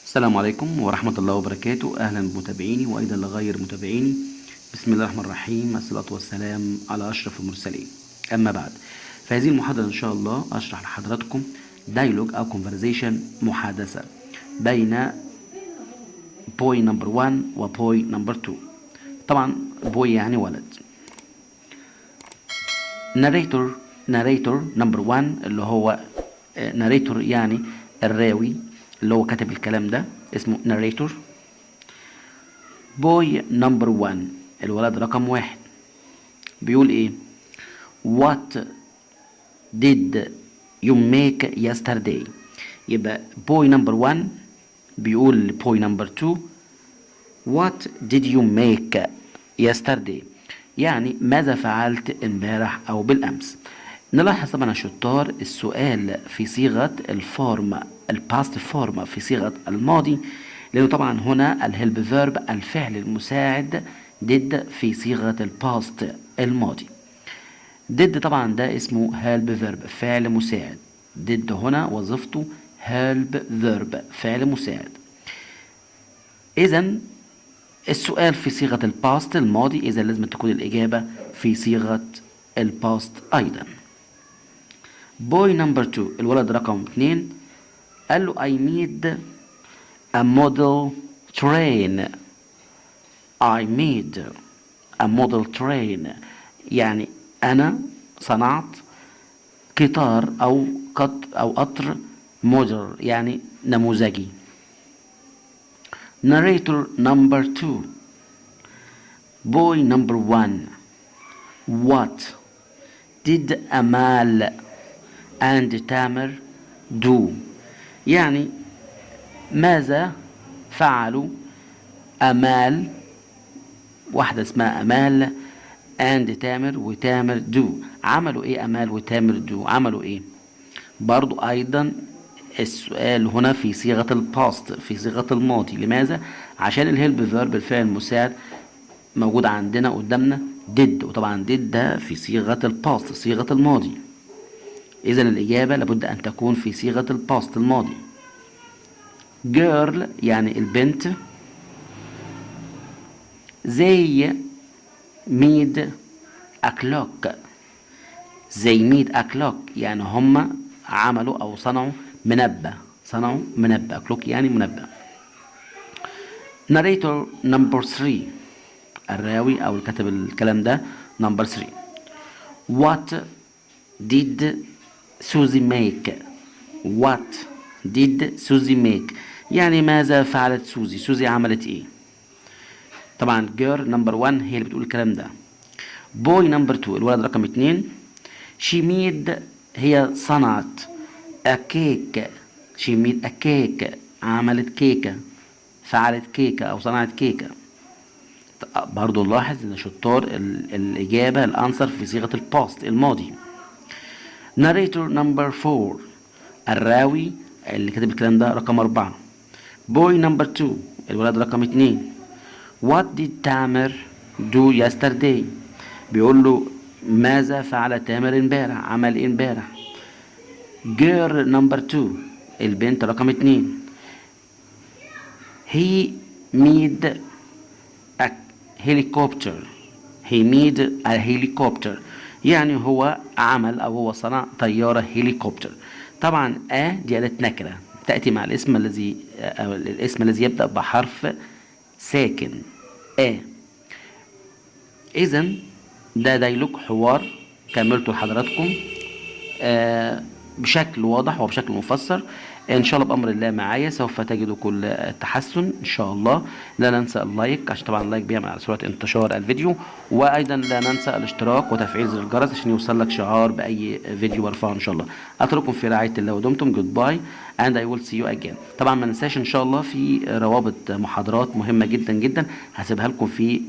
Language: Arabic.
السلام عليكم ورحمة الله وبركاته. أهلا بمتابعيني وأيضا لغير متابعيني. بسم الله الرحمن الرحيم، الصلاة والسلام على أشرف المرسلين. أما بعد، في هذه المحاضرة إن شاء الله أشرح لحضراتكم dialogue أو conversation، محادثة بين boy number 1 و boy number 2. طبعا boy يعني ولد. narrator number 1 اللي هو narrator يعني الراوي اللي هو كاتب الكلام ده اسمه narrator. boy number 1 الولد رقم 1 بيقول ايه؟ what did you make yesterday. يبقى boy number 1 بيقول boy number 2 what did you make yesterday، يعني ماذا فعلت امبارح او بالامس. نلاحظ طبعا يا شطار السؤال في صيغة الفورم الباست فورم في صيغة الماضي، لأنه طبعا هنا الهيلب فيرب الفعل المساعد did في صيغة الباست الماضي. did طبعا ده اسمه هيلب فيرب فعل مساعد. did هنا وظيفته هيلب فيرب فعل مساعد. إذا السؤال في صيغة الباست الماضي، إذا لازم تكون الإجابة في صيغة الباست أيضا. boy number 2 الولد رقم 2 قال له I made a model train. I made a model train يعني أنا صنعت قطار أو قطر موديل يعني نموذجي. narrator number 2 boy number 1 what did Amal and Tamer do، يعني ماذا فعلوا أمال، واحدة اسمها أمال and تامر وتامر do، عملوا ايه أمال وتامر do، عملوا ايه؟ برضو أيضا السؤال هنا في صيغة الباست في صيغة الماضي. لماذا؟ عشان الهيلب فيرب الفعل المساعد موجود عندنا قدامنا did، وطبعا did ده في صيغة الباست صيغة الماضي. إذا الإجابة لابد أن تكون في صيغة الباست الماضي. girl يعني البنت. they made a clock. they made a clock يعني هم عملوا أو صنعوا منبه. clock يعني منبه. narrator number 3 الراوي أو الكاتب الكلام ده number 3 what did Susie make. what did Susie make يعني ماذا فعلت سوزي، سوزي عملت ايه. طبعا girl number 1 هي اللي بتقول الكلام ده. boy number 2 الولد رقم 2 she made هي صنعت a cake. she made a cake عملت كيكة، فعلت كيكة أو صنعت كيكة. برضو نلاحظ ان شطار الإجابة الأنسر في صيغة الباست الماضي. narrator number 4 الراوي اللي كتب الكلام ده رقم 4 boy number 2 الولد رقم 2 what did تامر do yesterday، بيقول له ماذا فعل تامر امبارح، عمل ايه امبارح. girl number 2 البنت رقم 2 he made a helicopter. he made a helicopter يعني هو عمل أو هو صنع طيارة هليكوبتر. طبعا دي آلة نكرة تأتي مع الاسم الذي يبدأ بحرف ساكن إذا ده دايلوج حوار كملته لحضراتكم بشكل واضح وبشكل مفسر. ان شاء الله بامر الله معايا سوف تجدوا كل التحسن ان شاء الله. لا ننسى اللايك عشان طبعا اللايك بيعمل على سرعه انتشار الفيديو، وايضا لا ننسى الاشتراك وتفعيل زر الجرس عشان يوصل لك شعار باي فيديو برفعه ان شاء الله. اترككم في رعايه الله ودمتم. جود باي and I will see you again. طبعا ما ننساش ان شاء الله في روابط محاضرات مهمه جدا جدا هسيبها لكم في